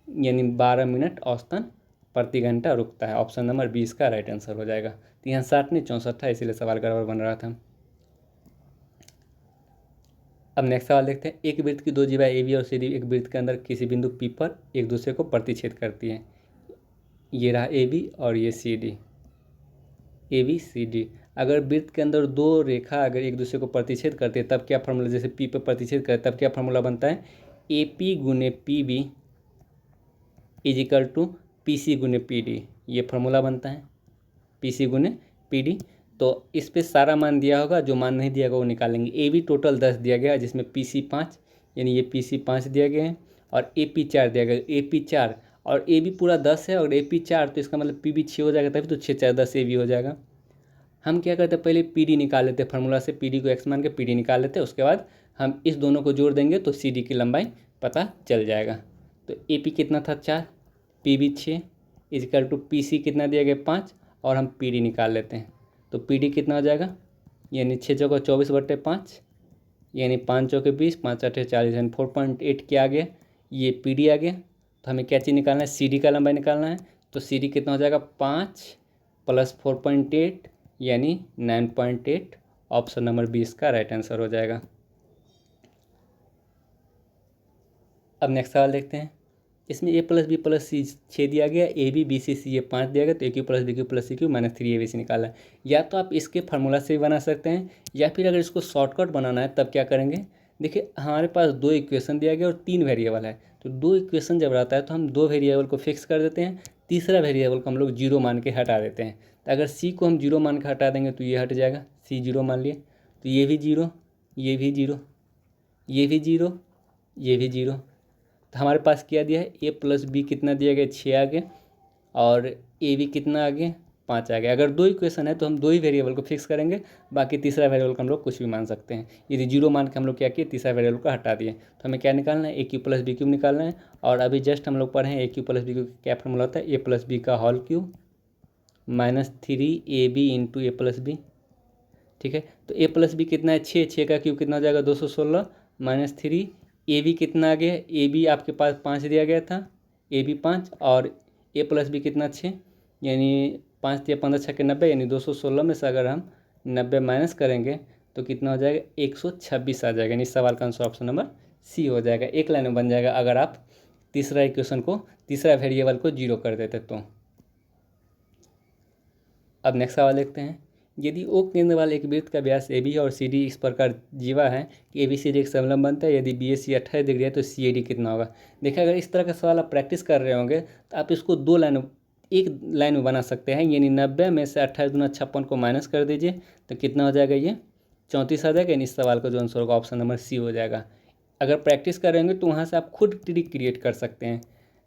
यानी 12 मिनट औसतन प्रति घंटा रुकता है। ऑप्शन नंबर 20 का राइट आंसर हो जाएगा। तो यहाँ 60 नहीं 64 था, इसीलिए सवाल गड़बड़ बन रहा था। अब नेक्स्ट सवाल देखते हैं। एक वृत्त की दो जीवाएं ए बी और सी डी एक वृत्त के अंदर किसी बिंदु पी पर एक दूसरे को प्रतिच्छेद करती हैं। ये रहा ए बी और ये C D, A B C D. अगर वृत्त के अंदर दो रेखा अगर एक दूसरे को प्रतिच्छेद करती है तब क्या फार्मूला, जैसे पी पर प्रतिच्छेद करे तब क्या फार्मूला बनता है, ए पी गुने P B equal to P C गुने पी डी, ये फार्मूला बनता है, पी सी गुने पी डी। तो इस पे सारा मान दिया होगा, जो मान नहीं दिया होगा वो निकालेंगे। ए बी टोटल 10 दिया गया जिसमें पी सी 5, यानी ये पी सी 5 दिया गया है, और ए पी 4 दिया गया, ए पी 4 और ए बी पूरा 10 है और ए पी 4, तो इसका मतलब पी बी 6 हो जाएगा, तभी तो 6 4 10 ए बी हो जाएगा। हम क्या करते हैं, पहले पी डी निकाल लेते हैं, फार्मूला से पी डी को एक्स मान के पी डी निकाल लेते हैं, उसके बाद हम इस दोनों को जोड़ देंगे तो सी डी की लंबाई पता चल जाएगा। तो ए पी कितना था 4, P B 6 equal to P C कितना दिया गया 5, और हम पी डी निकाल लेते हैं तो पी डी कितना हो जाएगा, यानी 6 चौका 24/5, यानी 5 चौके 20, 5 8 40, यानी 4.8 क्या आ गया, ये पी डी आ गया। तो हमें क्या चीज़ निकालना है, सी डी का लंबाई निकालना है। तो सी डी कितना हो जाएगा 5 + 4.8 यानी 9.8। ऑप्शन नंबर 20 का राइट आंसर हो जाएगा। अब नेक्स्ट सवाल देखते हैं। इसमें a + b + c 6 दिया गया, ए बी बी सी सी ये 5 दिया गया, तो A Q + B Q + C Q -3 ABC निकाला है। या तो आप इसके फार्मूला से भी बना सकते हैं, या फिर अगर इसको शॉर्टकट बनाना है तब क्या करेंगे, देखिए हमारे पास 2 इक्वेशन दिया गया और 3 वेरिएबल है, तो 2 इक्वेशन जब रहता है तो हम 2 वेरिएबल को फिक्स कर देते हैं, तीसरा वेरिएबल को हम लोग 0 मान के हटा देते हैं। तो अगर सी को हम 0 मान के हटा देंगे तो ये हट जाएगा, सी 0 मान लिए, तो ये भी 0, ये भी 0, ये भी 0, ये भी 0। तो हमारे पास क्या दिया है, ए + बी कितना दिया गया 6 आ गया, और ए बी कितना आ गया 5 आ गया। अगर 2 इक्वेशन है तो हम 2 ही वेरिएबल को फिक्स करेंगे, बाकी तीसरा वेरिएबल को हम लोग कुछ भी मान सकते हैं। यदि 0 मान के हम लोग क्या किए, तीसरा वेरिएबल को हटा दिए, तो हमें क्या निकालना है, ए क्यू + बी क्यू निकालना है। और अभी जस्ट हम लोग पढ़े हैं ए क्यू + बी क्यू क्या फार्मूला होता है, ए + बी का whole cube -3 A B into A + B. ठीक है, तो ए + बी कितना है 6, 6 का क्यूब कितना हो जाएगा 216 -3, ए बी कितना आ गया, ए बी आपके पास 5 दिया गया था, ए बी 5, और ए + बी कितना 6, यानी 5 या 15 6 के 90, यानी 216 में से अगर हम 90 माइनस करेंगे तो कितना हो जाएगा 126 आ जाएगा, यानी इस सवाल का आंसर ऑप्शन नंबर सी हो जाएगा। एक लाइन में बन जाएगा अगर आप तीसरा इक्वेशन को, तीसरा वेरिएबल को 0 कर देते तो। अब नेक्स्ट सवाल देखते हैं। यदि ओ केंद्र वाले एक वृत्त का व्यास ए बी और सी डी इस प्रकार जीवा है कि ए बी सी डी एक समलंब बनता है, यदि बी ए सी 28 डिग्री है तो सी ए डी कितना होगा। देखिए अगर इस तरह का सवाल आप प्रैक्टिस कर रहे होंगे तो आप इसको एक लाइन में बना सकते हैं, यानी 90 में से 28 × 56 को माइनस कर दीजिए तो कितना हो जाएगा, ये 34 आ जाएगा, यानी इस सवाल का जो आंसर होगा ऑप्शन नंबर सी हो जाएगा। अगर प्रैक्टिस कर रहे होंगे तो वहाँ से आप खुद ट्रिक क्रिएट कर सकते हैं।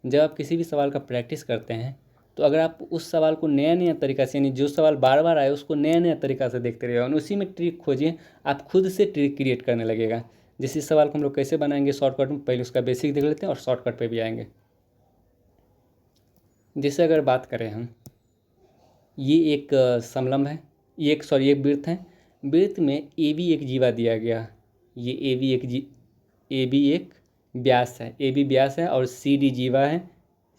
जब आप किसी भी सवाल का प्रैक्टिस करते हैं तो अगर आप उस सवाल को नया नया तरीका से, यानी जो सवाल बार बार आए उसको नया नया तरीका से देखते रहिए और उसी में ट्रिक खोजिए, आप खुद से ट्रिक क्रिएट करने लगेगा। जिस इस सवाल को हम लोग कैसे बनाएंगे शॉर्टकट में, पहले उसका बेसिक देख लेते हैं और शॉर्टकट पे भी आएंगे। जैसे अगर बात करें हम, ये एक समलंब है, ये एक एक वृत्त है, वृत्त में ए बी एक जीवा दिया गया, ये ए बी एक व्यास है, ए बी व्यास है और सी डी जीवा है,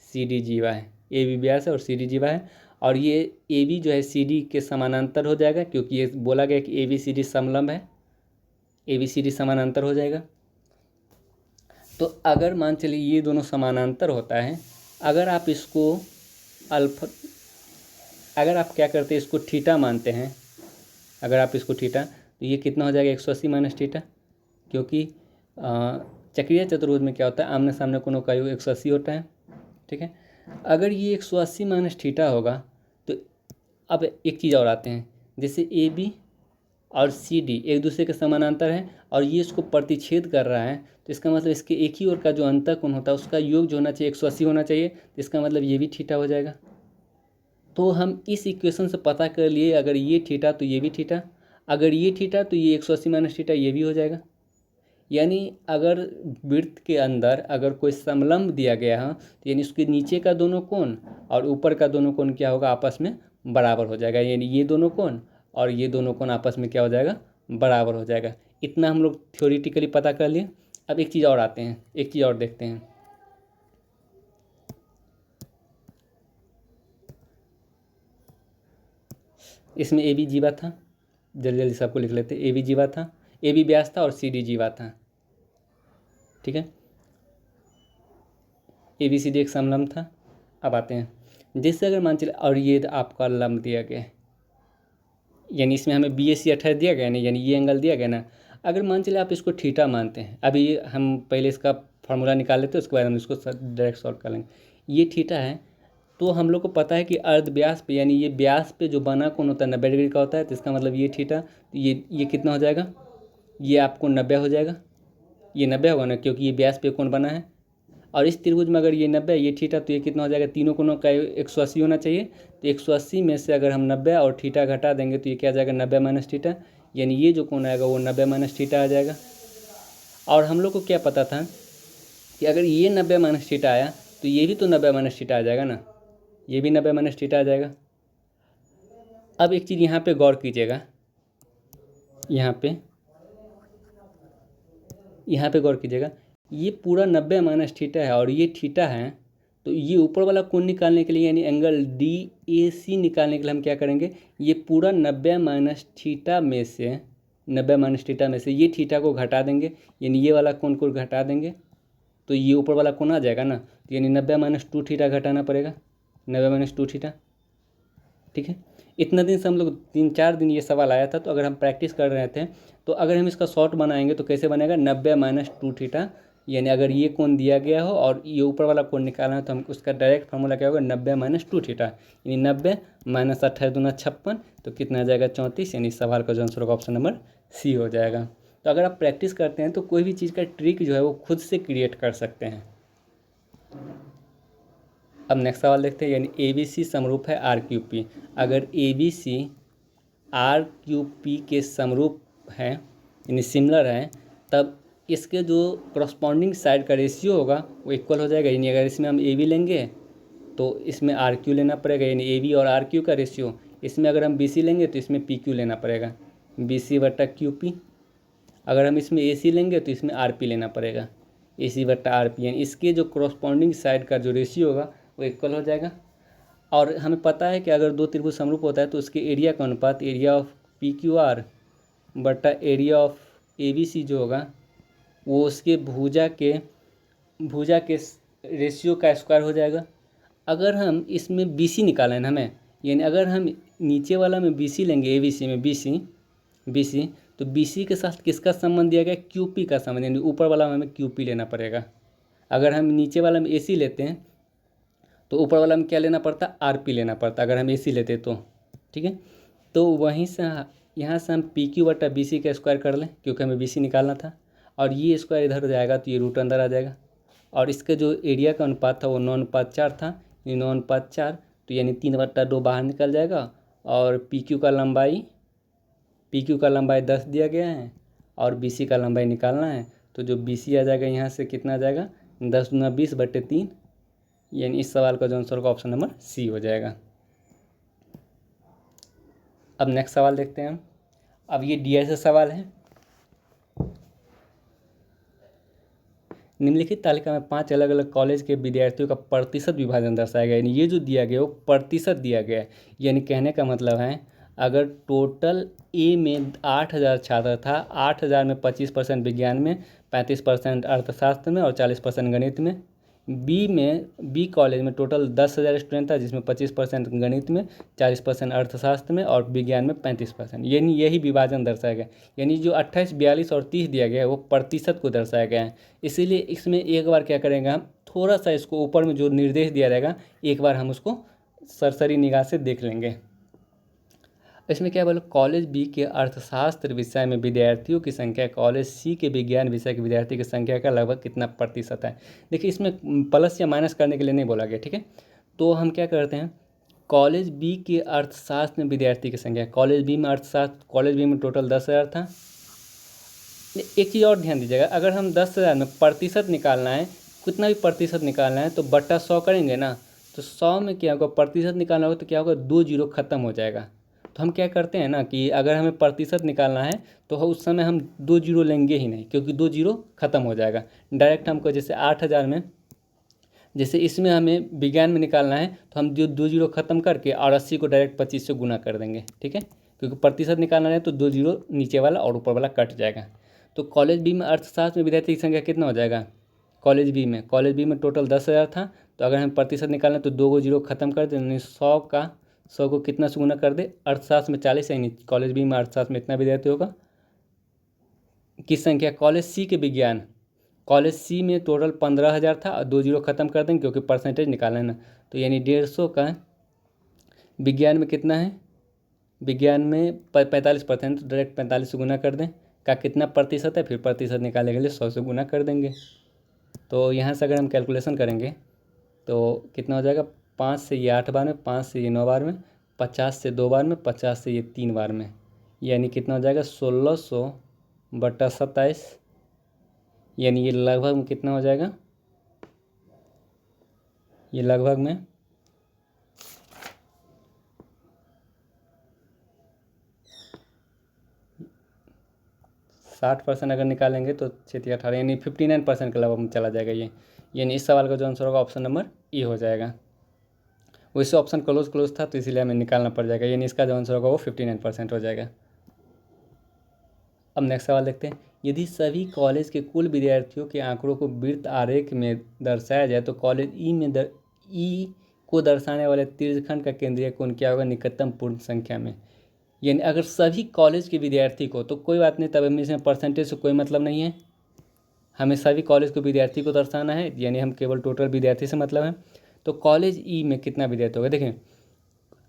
सी डी जीवा है, ए बी व्यास है और सी डी जीवा है, और ये ए बी जो है सी डी के समानांतर हो जाएगा, क्योंकि ये बोला गया कि ए बी सी डी समलंब है, ए बी सी डी समानांतर हो जाएगा। तो अगर मान चलिए ये दोनों समानांतर होता है, अगर आप इसको अल्फा, अगर आप क्या करते हैं इसको थीटा मानते हैं, अगर आप इसको थीटा, तो ये कितना हो जाएगा 180 - थीटा, क्योंकि चक्रीय चतुर्भुज में क्या होता है, आमने सामने कोणों का योग 180 होता है। ठीक है, अगर ये 180 - थीटा होगा तो अब एक चीज़ और आते हैं, जैसे ए बी और सी डी एक दूसरे के समानांतर है और ये इसको प्रतिच्छेद कर रहा है, तो इसका मतलब इसके एक ही ओर का जो अंतःकोण होता है उसका योग जो होना चाहिए 180 होना चाहिए, तो इसका मतलब ये भी थीटा हो जाएगा। तो हम इस इक्वेशन से पता कर लिए अगर ये थीटा तो ये भी थीटा, अगर ये थीटा तो ये 180 माइनस थीटा ये भी हो जाएगा। यानी अगर वृत्त के अंदर अगर कोई समलंब दिया गया है तो यानी उसके नीचे का दोनों कोण और ऊपर का दोनों कोण क्या होगा, आपस में बराबर हो जाएगा। यानी ये दोनों कोण और ये दोनों कोण आपस में क्या हो जाएगा, बराबर हो जाएगा। इतना हम लोग थ्योरेटिकली पता कर लिए। अब एक चीज़ और आते हैं, एक चीज़ और देखते हैं। इसमें ए बी जीवा था, जल्दी जल्दी सबको लिख लेते। ए बी जीवा था, ए बी व्यास था और सी डी जीवा था, ठीक है। ए बी सी डी एक समलंब था। अब आते हैं, जैसे अगर मान चले और ये आपका लंब दिया गया है, यानी इसमें हमें बी ए सी 28 दिया गया ना, यानी ये एंगल दिया गया ना। अगर मान चले आप इसको थीटा मानते हैं, अभी हम पहले इसका फार्मूला निकाल लेते हैं, उसके बाद हम इसको डायरेक्ट सॉल्व कर लेंगे। ये थीटा है, तो हम लोग को पता है कि अर्ध व्यास पे यानी ये व्यास पे जो बना कोण होता है 90 डिग्री का होता है, तो इसका मतलब ये थीटा, तो ये कितना हो जाएगा, ये आपको 90 हो जाएगा। ये 90 होगा ना, क्योंकि ये व्यास पे कोण बना है। और इस त्रिभुज में अगर ये 90 ये थीटा, तो ये कितना हो जाएगा, तीनों कोणों का 180 होना चाहिए। तो 180 में से अगर हम 90 और थीटा घटा देंगे तो ये क्या आ जाएगा, 90 माइनस थीटा। यानी ये जो कोण आएगा वो 90 माइनस थीटा आ जाएगा। और हम लोग को क्या पता था कि अगर ये 90 माइनस थीटा आया तो ये भी तो 90 माइनस थीटा आ जाएगा ना, ये भी 90 माइनस थीटा आ जाएगा। अब एक चीज़ यहाँ पे गौर कीजिएगा, यहाँ पे गौर कीजिएगा, ये पूरा 90 माइनस थीटा है और ये थीटा है। तो ये ऊपर वाला कोण निकालने के लिए यानी एंगल डी ए सी निकालने के लिए हम क्या करेंगे, ये पूरा 90 माइनस थीटा में से 90 माइनस थीटा में से ये थीटा को घटा देंगे, यानी ये वाला कोण को घटा देंगे, तो ये ऊपर वाला कोण आ जाएगा ना। तो यानी 90 माइनस 2 थीटा घटाना पड़ेगा, 90 माइनस 2 थीटा, ठीक है। इतना दिन से हम लोग 3-4 दिन ये सवाल आया था, तो अगर हम प्रैक्टिस कर रहे थे तो अगर हम इसका शॉर्ट बनाएंगे तो कैसे बनेगा, 90 माइनस 2 थीटा। यानी अगर ये कोण दिया गया हो और ये ऊपर वाला कोण निकालना है तो हम उसका डायरेक्ट फार्मूला क्या होगा, 90 माइनस 2 थीटा। यानी 90 माइनस 28 दूना 56, तो कितना आ जाएगा, 34। यानी इस सवाल का जो आंसर होगा ऑप्शन नंबर सी हो जाएगा। तो अगर आप प्रैक्टिस करते हैं तो कोई भी चीज़ का ट्रिक जो है वो खुद से क्रिएट कर सकते हैं। अब नेक्स्ट सवाल देखते हैं, यानी ए बी सी समरूप है आर क्यू पी। अगर A B C R Q P के समरूप है यानी सिमिलर है, तब इसके जो करस्पॉन्डिंग साइड का रेशियो होगा वो इक्वल हो जाएगा। यानी अगर इसमें हम ए बी लेंगे तो इसमें आर क्यू लेना पड़ेगा, यानी ए बी और आर क्यू का रेशियो। इसमें अगर हम बी सी लेंगे तो इसमें पी क्यू लेना पड़ेगा, बी सी बटा क्यू पी। अगर हम इसमें ए सी लेंगे तो इसमें आर पी लेना पड़ेगा, ए सी बटा आर पी। यानी इसके जो करस्पॉन्डिंग साइड का जो रेशियो होगा वो इक्वल हो जाएगा। और हमें पता है कि अगर दो त्रिभुज समरूप होता है तो उसके एरिया का अनुपात area of P Q R बटा area of A B C जो होगा वो उसके भुजा के रेशियो का स्क्वायर हो जाएगा। अगर हम इसमें बी सी निकालें ना हमें, यानी अगर हम नीचे वाला में बी सी लेंगे, ए बी सी में बी सी, तो बी सी के साथ किसका संबंध दिया गया, क्यू पी का संबंध, यानी ऊपर वाला में हमें क्यू पी लेना पड़ेगा। अगर हम नीचे वाला में ए सी लेते हैं तो ऊपर वाला में क्या लेना पड़ता, आर पी लेना पड़ता अगर हम ए सी लेते तो, ठीक है। तो वहीं से यहाँ से हम पी क्यू बटा बी सी का स्क्वायर कर लें, क्योंकि हमें बी सी निकालना था। और ये स्क्वायर इधर हो जाएगा तो ये रूट अंदर आ जाएगा। और इसका जो एरिया का अनुपात था वो 9:4 था, यानी 9:4, तो यानी 3/2 बाहर निकल जाएगा। और पी क्यू का लंबाई 10 दिया गया है और बी सी का लंबाई निकालना है, तो जो बी सी आ जाएगा यहाँ से कितना आ जाएगा, 10 × 20/3। यानी इस सवाल का जो आंसर होगा ऑप्शन नंबर सी हो जाएगा। अब नेक्स्ट सवाल देखते हैं हम। अब ये डी आई से सवाल है। निम्नलिखित तालिका में 5 अलग अलग कॉलेज के विद्यार्थियों का प्रतिशत विभाजन दर्शाया गया है। यानी ये जो दिया गया वो प्रतिशत दिया गया है। यानी कहने का मतलब है अगर टोटल ए में 8000 छात्र था, 8000 में 25% विज्ञान में, 35% अर्थशास्त्र में और 40% गणित में। बी कॉलेज में टोटल 10,000 स्टूडेंट था, जिसमें 25% गणित में, 40% अर्थशास्त्र में और विज्ञान में 35%। यानी यही विभाजन दर्शाया गया। यानी जो 28, 42 और 30 दिया गया है वो प्रतिशत को दर्शाया गया है। इसीलिए इसमें एक बार क्या करेंगे हम, थोड़ा सा इसको ऊपर में जो निर्देश दिया रहेगा एक बार हम उसको सरसरी निगाह से देख लेंगे। इसमें क्या बोलो, कॉलेज बी के अर्थशास्त्र विषय में विद्यार्थियों की संख्या कॉलेज सी के विज्ञान विषय के विद्यार्थी की संख्या का लगभग कितना प्रतिशत है। देखिए इसमें प्लस या माइनस करने के लिए नहीं बोला गया, ठीक है। तो हम क्या करते हैं, कॉलेज बी के अर्थशास्त्र में विद्यार्थी की संख्या, कॉलेज बी में अर्थशास्त्र, कॉलेज बी में टोटल 10,000 था। एक चीज़ और ध्यान दीजिएगा, अगर हम 10,000 में प्रतिशत निकालना है, कितना भी प्रतिशत निकालना है तो बट्टा 100 करेंगे ना, तो 100 में क्या होगा, प्रतिशत निकालना होगा तो क्या होगा, 2 जीरो खत्म हो जाएगा। तो हम क्या करते हैं ना कि अगर हमें प्रतिशत निकालना है तो उस समय हम 2 जीरो लेंगे ही नहीं, क्योंकि 2 जीरो खत्म हो जाएगा। डायरेक्ट हमको जैसे 8,000 में, जैसे इसमें हमें विज्ञान में निकालना है तो हम जो 2 जीरो खत्म करके और 80 को डायरेक्ट 25 से गुना कर देंगे, ठीक है। क्योंकि प्रतिशत निकालना है तो 2 जीरो नीचे वाला और ऊपर वाला कट जाएगा। तो कॉलेज बी में अर्थशास्त्र में विद्यार्थी की संख्या कितना हो जाएगा, कॉलेज बी में टोटल 10,000 था। तो अगर हम प्रतिशत निकालें तो 2 जीरो खत्म कर दें, यानी 100 को कितना से गुना कर दे, अर्थशास्त्र में 40, यानी कॉलेज बी में अर्थशास्त्र में इतना विद्यार्थी होगा। किस संख्या, कॉलेज सी के विज्ञान, कॉलेज सी में टोटल 15,000 था और 2 जीरो खत्म कर देंगे क्योंकि परसेंटेज निकालना है ना। तो यानी 150 का विज्ञान में कितना है, विज्ञान में 45%, तो डायरेक्ट 45 से गुना कर दें, का कितना प्रतिशत है, फिर प्रतिशत निकालने के लिए 100 से गुना कर देंगे। तो यहाँ से अगर हम कैलकुलेशन करेंगे तो कितना हो जाएगा, 5 से ये 8 बार में, 5 से ये 9 बार में, 50 से 2 बार में, 50 से ये 3 बार में, यानी कितना हो जाएगा 1600/27, यानी ये लगभग में कितना हो जाएगा, ये लगभग में 60% अगर निकालेंगे तो 6×18 यानी 59% के लगभग में चला जाएगा ये। यानी इस सवाल का जो आंसर होगा ऑप्शन नंबर ए हो जाएगा। वैसे ऑप्शन क्लोज था तो इसीलिए हमें निकालना पड़ जाएगा, यानी इसका जो आंसर होगा वो 59% हो जाएगा। अब नेक्स्ट सवाल देखते हैं, यदि सभी कॉलेज के कुल विद्यार्थियों के आंकड़ों को वृत्त आरेख में दर्शाया जाए तो कॉलेज ई को दर्शाने वाले त्रिज्यखंड का केंद्रीय कोण क्या होगा निकटतम पूर्ण संख्या में। यानी अगर सभी कॉलेज के विद्यार्थी को, तो कोई बात नहीं, तब हमें इसमें परसेंटेज से कोई मतलब नहीं है, हमें सभी कॉलेज के विद्यार्थी को दर्शाना है, यानी हम केवल टोटल विद्यार्थी से मतलब है। तो कॉलेज ई में कितना विद्यार्थी होगा, देखें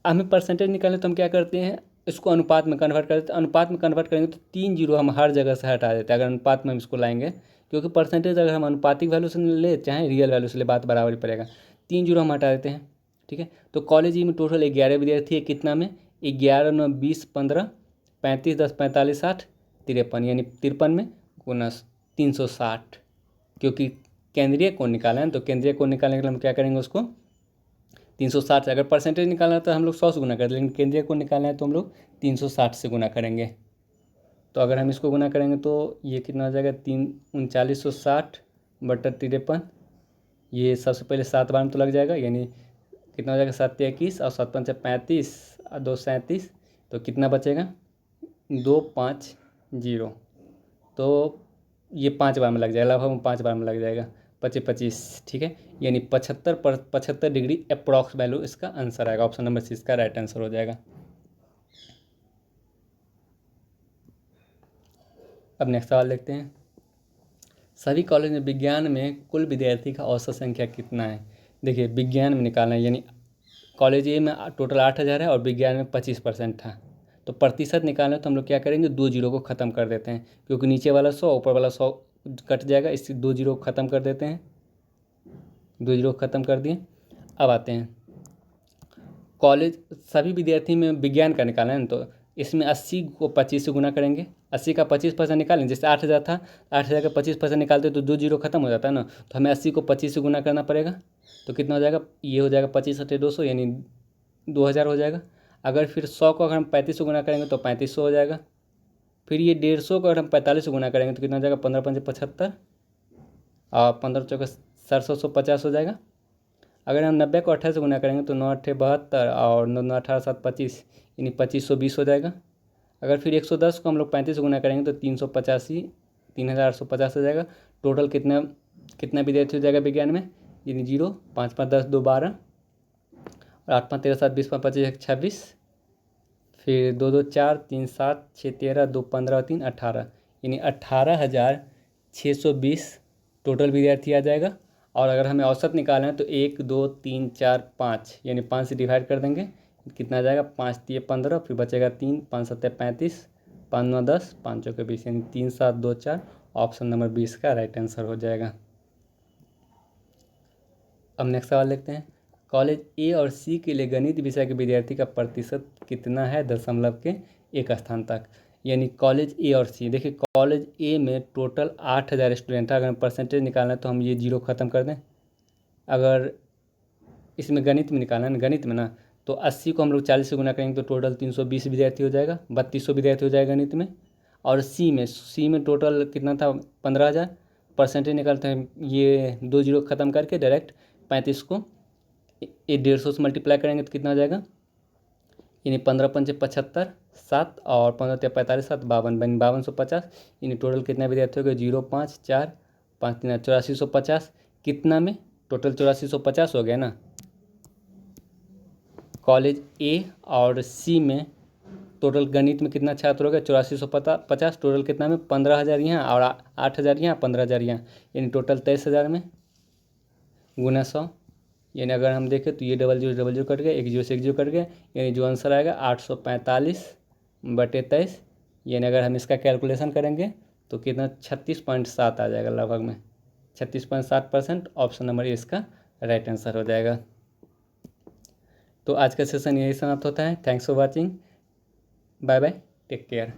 हमें परसेंटेज निकालने तो हम क्या करते हैं, इसको अनुपात में कन्वर्ट कर देते हैं। अनुपात में कन्वर्ट करेंगे तो 3 जीरो हम हर जगह से हटा देते हैं अगर अनुपात में हम इसको लाएंगे, क्योंकि परसेंटेज अगर हम अनुपातिक वैल्यू से ले चाहे रियल वैल्यू से ले, बात बराबर ही पड़ेगा। 3 जीरो हम हटा देते हैं, ठीक है। तो कॉलेज ई में टोटल 11 विद्यार्थी है, कितना में, 11 9 20 15 35 10 45 60 53, यानी 53 में गुना 360, क्योंकि केंद्रीय कोण निकाला है। तो केंद्रीय कोण निकालने के लिए हम क्या करेंगे, उसको 360 से, अगर परसेंटेज निकालना है तो हम लोग 100 से गुना कर दें, लेकिन केंद्रीय कोण निकालना है तो हम लोग 360 से गुना करेंगे। तो अगर हम इसको गुना करेंगे तो ये कितना हो जाएगा, 3960/53, ये सबसे पहले 7 बार में तो लग जाएगा, यानी कितना हो जाएगा 7 21 और 7 5 35 और 2 37, तो कितना बचेगा 250, तो ये 5 बार में लग जाएगा, लगभग 5 बार में लग जाएगा, 25, ठीक है। यानी 75 डिग्री अप्रॉक्स वैल्यू इसका आंसर आएगा, ऑप्शन नंबर सी इसका राइट आंसर हो जाएगा। अब नेक्स्ट सवाल देखते हैं, सभी कॉलेज में विज्ञान में कुल विद्यार्थी का औसत संख्या कितना है। देखिए विज्ञान में निकालना है, यानी कॉलेज ए में टोटल 8,000 है और विज्ञान में 25% था, तो प्रतिशत निकालना है तो हम लोग क्या करेंगे, 2 जीरो को ख़त्म कर देते हैं, क्योंकि नीचे वाला 100 ऊपर वाला 100 कट जाएगा, इससे 2 जीरो को ख़त्म कर देते हैं, 2 जीरो को ख़त्म कर दिए। अब आते हैं कॉलेज सभी विद्यार्थी में विज्ञान का निकालना है, तो इसमें 80 को 25 से गुना करेंगे, 80 का 25% निकालें, जैसे 8,000 था, 8,000 का 25% निकालते तो 2 जीरो खत्म हो जाता है ना, तो हमें 80 को 25 से गुना करना पड़ेगा, तो कितना हो जाएगा, ये हो जाएगा 25 × 200, यानी 2,000 हो जाएगा। अगर फिर 100 को अगर हम 35 से गुना करेंगे तो 3500 हो जाएगा। फिर ये 150 को अगर हम 45 से गुना करेंगे तो कितना हो जाएगा, 15 5 75 और 15 चौके 750 हो जाएगा। अगर हम 90 को 18 से गुना करेंगे तो 9 8 72 और 9 9 18 7 25, यानी 2520 हो जाएगा। अगर फिर 110 को हम लोग 35 से गुना करेंगे तो 385 3850 हो जाएगा। टोटल कितना विद्यार्थी हो जाएगा विज्ञान में, यानी 0 5 5 10 2 12 और 8 5 13 7 20 5 25 26, फिर 2 2 4 3 7 6 13 2 15 3 18, यानी 18,620 टोटल विद्यार्थी आ जाएगा। और अगर हमें औसत निकालना है तो 1 2 3 4 5, यानी 5 से डिवाइड कर देंगे, कितना आ जाएगा, 5 तिये 15, फिर बचेगा 3, 5 सत्ते 35, 5 9 10, 5 चौके 20, यानी 3 7 2 4। ऑप्शन नंबर 20 का राइट आंसर हो जाएगा। अब नेक्स्ट सवाल देखते हैं। कॉलेज ए और सी के लिए गणित विषय के विद्यार्थी का प्रतिशत कितना है दशमलव के एक स्थान तक। यानी कॉलेज ए और सी, देखिए कॉलेज ए में टोटल 8000 स्टूडेंट है। अगर परसेंटेज निकालना है तो हम ये जीरो ख़त्म कर दें। अगर इसमें गणित में निकालना है ना, गणित में ना, तो 80 को हम लोग 40 से गुना करेंगे तो टोटल 320 विद्यार्थी हो जाएगा, 3200 विद्यार्थी हो जाएगा गणित में। और सी में टोटल कितना था, 15000। परसेंटेज निकालते हैं, ये 2 जीरो ख़त्म करके डायरेक्ट 35 को 150 से मल्टीप्लाई करेंगे तो कितना हो जाएगा, यानी 15 पंचे 75, 7 और 15 ते 45, 7 52, बन 5250। यानी टोटल कितना विद्यार्थी हो गए, 0 5 4 5 3 8450। कितना में, टोटल 8450 हो गया ना। कॉलेज ए और सी में टोटल गणित में कितना छात्र हो गया, 8450। टोटल कितना में, 15000 यहाँ और 8000 यहाँ, 15000 यहाँ, यानी टोटल 23000 में गुना 100। यानी अगर हम देखें तो ये डबल जीरो कट गया, एक जीरो से एक जीरो कट गया, यानी जो आंसर आएगा 845/23। यानी अगर हम इसका कैलकुलेशन करेंगे तो कितना 36.7 आ जाएगा लगभग में, 36.7%। ऑप्शन नंबर ए इसका राइट आंसर हो जाएगा। तो आज का सेशन यही समाप्त होता है। Thanks for watching, bye bye, take care.